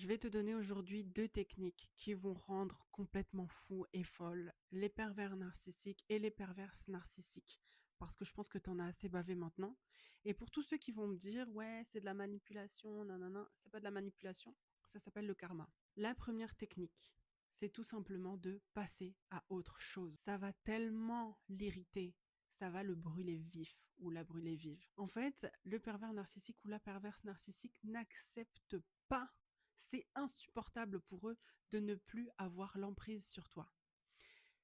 Je vais te donner aujourd'hui 2 techniques qui vont rendre complètement fou et folle les pervers narcissiques et les perverses narcissiques. Parce que je pense que tu en as assez bavé maintenant. Et pour tous ceux qui vont me dire, ouais, c'est de la manipulation, nanana, c'est pas de la manipulation, ça s'appelle le karma. La première technique, c'est tout simplement de passer à autre chose. Ça va tellement l'irriter, ça va le brûler vif ou la brûler vive. En fait, le pervers narcissique ou la perverse narcissique n'accepte pas, c'est insupportable pour eux de ne plus avoir l'emprise sur toi.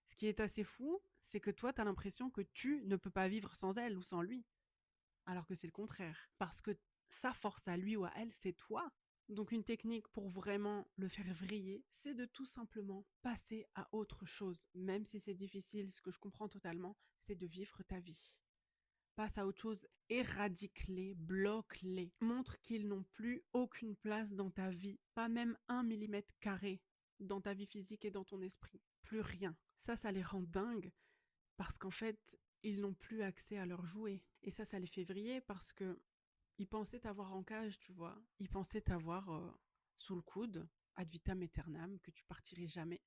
Ce qui est assez fou, c'est que toi, tu as l'impression que tu ne peux pas vivre sans elle ou sans lui, alors que c'est le contraire. Parce que sa force à lui ou à elle, c'est toi. Donc une technique pour vraiment le faire vriller, c'est de tout simplement passer à autre chose. Même si c'est difficile, ce que je comprends totalement, c'est de vivre ta vie. Passe à autre chose, éradique-les, bloque-les. Montre qu'ils n'ont plus aucune place dans ta vie, pas même 1 millimètre carré dans ta vie physique et dans ton esprit. Plus rien. Ça les rend dingues parce qu'en fait, ils n'ont plus accès à leurs jouets. Et ça les fait vriller parce que ils pensaient t'avoir en cage, tu vois. Ils pensaient t'avoir sous le coude, ad vitam aeternam, que tu partirais jamais.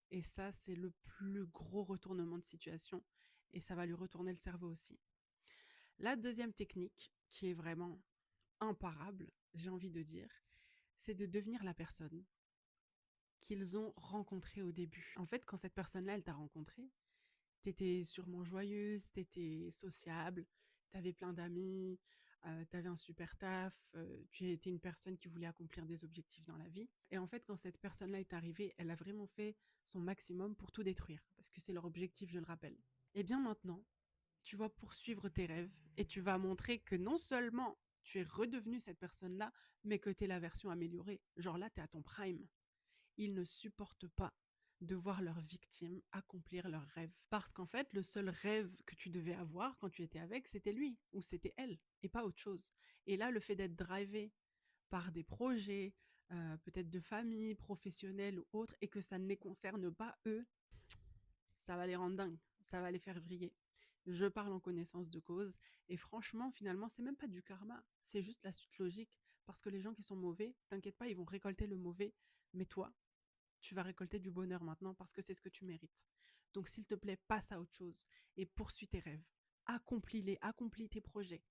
Et ça, c'est le plus gros retournement de situation. Et ça va lui retourner le cerveau aussi. La deuxième technique, qui est vraiment imparable, j'ai envie de dire, c'est de devenir la personne qu'ils ont rencontrée au début. En fait, quand cette personne-là, elle t'a rencontré, t'étais sûrement joyeuse, t'étais sociable, t'avais plein d'amis, t'avais un super taf, tu étais une personne qui voulait accomplir des objectifs dans la vie. Et en fait, quand cette personne-là est arrivée, elle a vraiment fait son maximum pour tout détruire, parce que c'est leur objectif, je le rappelle. Et bien maintenant, tu vas poursuivre tes rêves et tu vas montrer que non seulement tu es redevenu cette personne-là, mais que tu es la version améliorée. Genre là, tu es à ton prime. Ils ne supportent pas de voir leurs victimes accomplir leurs rêves. Parce qu'en fait, le seul rêve que tu devais avoir quand tu étais avec, c'était lui ou c'était elle et pas autre chose. Et là, le fait d'être drivé par des projets, peut-être de famille, professionnels ou autres, et que ça ne les concerne pas eux, ça va les rendre dingues, ça va les faire vriller. Je parle en connaissance de cause et franchement, finalement, c'est même pas du karma, c'est juste la suite logique. Parce que les gens qui sont mauvais, t'inquiète pas, ils vont récolter le mauvais, mais toi, tu vas récolter du bonheur maintenant parce que c'est ce que tu mérites. Donc s'il te plaît, passe à autre chose et poursuis tes rêves. Accomplis-les, accomplis tes projets.